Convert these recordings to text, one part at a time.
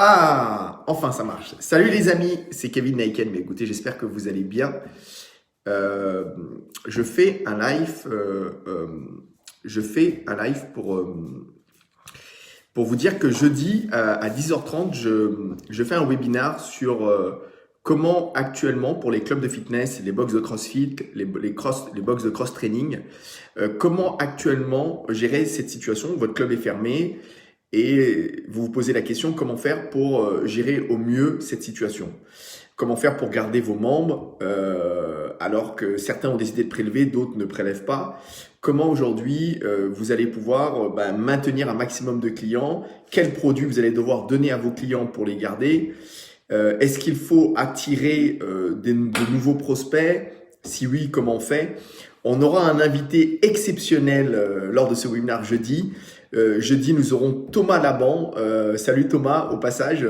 Ah, enfin ça marche. Salut les amis, c'est Kevin Naiken. Mais écoutez, j'espère que vous allez bien. Euh, je fais un live, pour vous dire que jeudi à 10h30, je fais un webinar sur comment actuellement pour les clubs de fitness, les box de CrossFit, les box de cross training, comment actuellement gérer cette situation. Votre club est fermé. Et vous vous posez la question, comment faire pour gérer au mieux cette situation? Comment faire pour garder vos membres alors que certains ont décidé de prélever, d'autres ne prélèvent pas? Comment aujourd'hui vous allez pouvoir maintenir un maximum de clients? Quels produits vous allez devoir donner à vos clients pour les garder? Est-ce qu'il faut attirer de nouveaux prospects? Si oui, comment on fait? On aura un invité exceptionnel lors de ce webinaire jeudi. Jeudi, nous aurons Thomas Laban. Salut Thomas, au passage,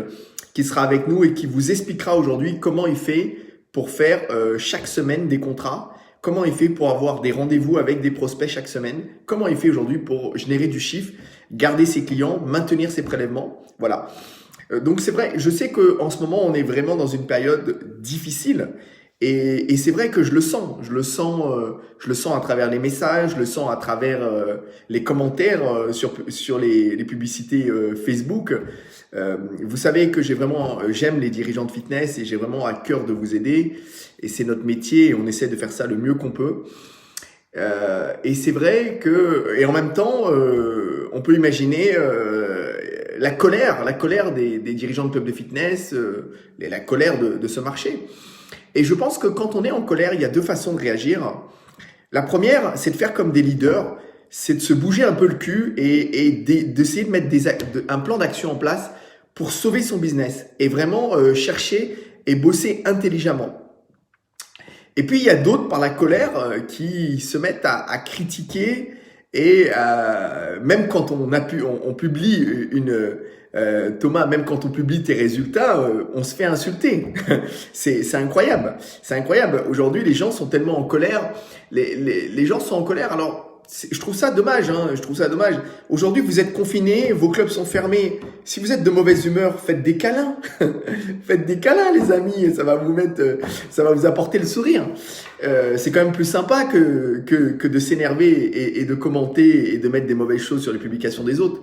qui sera avec nous et qui vous expliquera aujourd'hui comment il fait pour faire chaque semaine des contrats, comment il fait pour avoir des rendez-vous avec des prospects chaque semaine, comment il fait aujourd'hui pour générer du chiffre, garder ses clients, maintenir ses prélèvements. Voilà. Donc c'est vrai, je sais qu'en ce moment, on est vraiment dans une période difficile. Et c'est vrai que je le sens, je le sens à travers les messages, je le sens à travers les commentaires sur les publicités Facebook. Vous savez que j'aime les dirigeants de fitness et j'ai vraiment à cœur de vous aider. Et c'est notre métier et on essaie de faire ça le mieux qu'on peut. Et c'est vrai et en même temps, on peut imaginer la colère des dirigeants de clubs de fitness, la colère de ce marché. Et je pense que quand on est en colère, il y a deux façons de réagir. La première, c'est de faire comme des leaders, c'est de se bouger un peu le cul et d'essayer de mettre un plan d'action en place pour sauver son business et vraiment chercher et bosser intelligemment. Et puis, il y a d'autres, par la colère, qui se mettent à critiquer et même quand on publie Thomas, même quand on publie tes résultats, on se fait insulter. C'est incroyable. C'est incroyable. Aujourd'hui, les gens sont tellement en colère. Les gens sont en colère. Alors, je trouve ça dommage. Je trouve ça dommage. Aujourd'hui, vous êtes confinés, vos clubs sont fermés. Si vous êtes de mauvaise humeur, faites des câlins. Faites des câlins, les amis. Ça va vous apporter le sourire. C'est quand même plus sympa que de s'énerver et de commenter et de mettre des mauvaises choses sur les publications des autres.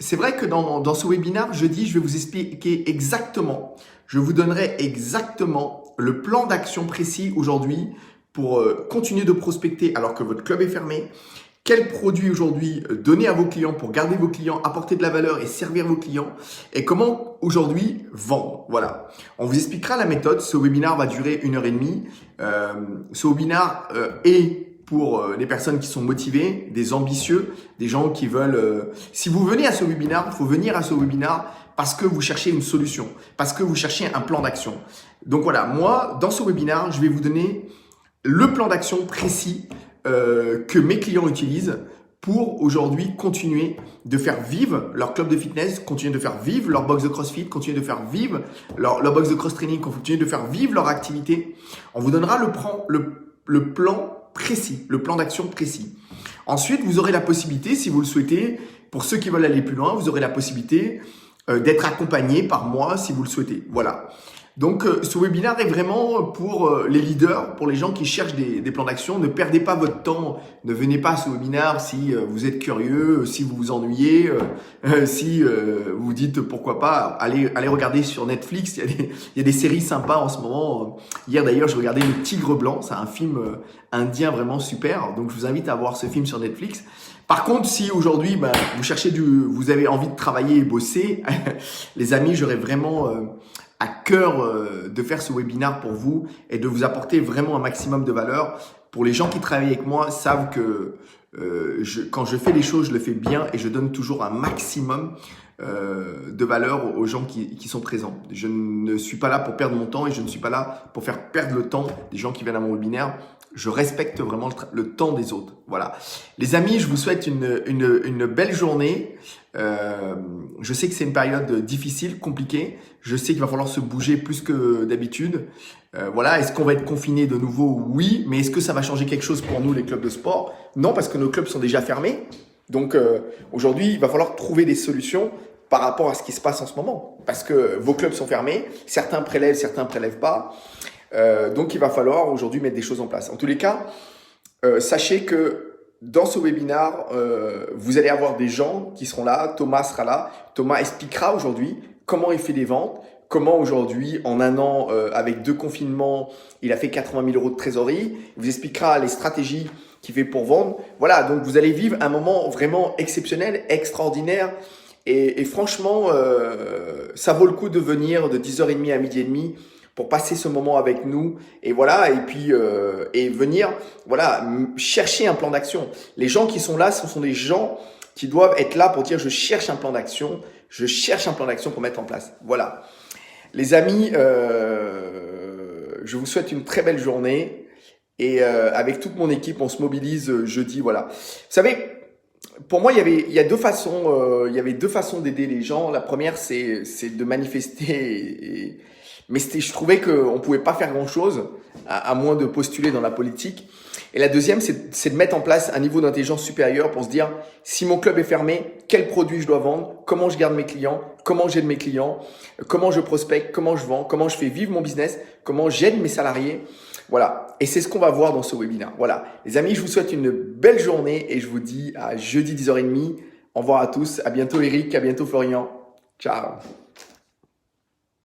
C'est vrai que dans ce webinaire, jeudi, je vais vous expliquer exactement, je vous donnerai exactement le plan d'action précis aujourd'hui pour continuer de prospecter alors que votre club est fermé. Quels produits aujourd'hui donner à vos clients pour garder vos clients, apporter de la valeur et servir vos clients et comment aujourd'hui vendre. Voilà. On vous expliquera la méthode. Ce webinaire va durer 1h30. Ce webinaire est pour les personnes qui sont motivées, des ambitieux, des gens qui veulent… Si vous venez à ce webinaire, il faut venir à ce webinaire parce que vous cherchez une solution, parce que vous cherchez un plan d'action. Donc voilà, moi, dans ce webinaire, je vais vous donner le plan d'action précis que mes clients utilisent pour aujourd'hui continuer de faire vivre leur club de fitness, continuer de faire vivre leur box de CrossFit, continuer de faire vivre leur box de cross training, continuer de faire vivre leur activité. On vous donnera le plan précis, le plan d'action précis. Ensuite, vous aurez la possibilité, si vous le souhaitez, pour ceux qui veulent aller plus loin, vous aurez la possibilité d'être accompagné par moi si vous le souhaitez. Voilà. Donc, ce webinaire est vraiment pour les leaders, pour les gens qui cherchent des plans d'action. Ne perdez pas votre temps. Ne venez pas à ce webinaire si vous êtes curieux, si vous vous ennuyez, si vous vous dites pourquoi pas. Allez regarder sur Netflix. Il y a des séries sympas en ce moment. Hier d'ailleurs, je regardais Le Tigre Blanc. C'est un film indien vraiment super. Donc, je vous invite à voir ce film sur Netflix. Par contre, si aujourd'hui vous avez envie de travailler et bosser, les amis, j'aurais vraiment à cœur de faire ce webinaire pour vous et de vous apporter vraiment un maximum de valeur. Pour les gens qui travaillent avec moi, savent que quand je fais les choses, je le fais bien et je donne toujours un maximum de valeur aux gens qui sont présents. Je ne suis pas là pour perdre mon temps et je ne suis pas là pour faire perdre le temps des gens qui viennent à mon webinaire. Je respecte vraiment le temps des autres. Voilà. Les amis, je vous souhaite une belle journée. Je sais que c'est une période difficile, compliquée. Je sais qu'il va falloir se bouger plus que d'habitude. Voilà. Est-ce qu'on va être confiné de nouveau? Oui. Mais est-ce que ça va changer quelque chose pour nous, les clubs de sport? Non, parce que nos clubs sont déjà fermés. Donc aujourd'hui, il va falloir trouver des solutions par rapport à ce qui se passe en ce moment. Parce que vos clubs sont fermés, certains prélèvent pas. Donc il va falloir aujourd'hui mettre des choses en place. En tous les cas, sachez que dans ce webinaire, vous allez avoir des gens qui seront là. Thomas sera là. Thomas expliquera aujourd'hui comment il fait des ventes, comment aujourd'hui, en un an, avec 2 confinements, il a fait 80 000 euros de trésorerie. Il vous expliquera les stratégies qu'il fait pour vendre. Voilà, donc vous allez vivre un moment vraiment exceptionnel, extraordinaire. Et franchement, ça vaut le coup de venir de 10h30 à 12h30 pour passer ce moment avec nous. Et voilà, et puis et venir chercher un plan d'action. Les gens qui sont là, ce sont des gens qui doivent être là pour dire je cherche un plan d'action, je cherche un plan d'action pour mettre en place. Voilà. Les amis, je vous souhaite une très belle journée. Et avec toute mon équipe, on se mobilise jeudi. Voilà. Vous savez, pour moi, il y avait deux façons d'aider les gens. La première, c'est de manifester. Mais je trouvais qu'on pouvait pas faire grand-chose à moins de postuler dans la politique. Et la deuxième, c'est de mettre en place un niveau d'intelligence supérieur pour se dire si mon club est fermé, quel produit je dois vendre, comment je garde mes clients, comment j'aide mes clients, comment je prospecte, comment je vends, comment je fais vivre mon business, comment j'aide mes salariés. Voilà. Et c'est ce qu'on va voir dans ce webinaire. Voilà. Les amis, je vous souhaite une belle journée et je vous dis à jeudi 10h30. Au revoir à tous. À bientôt Eric. À bientôt Florian. Ciao.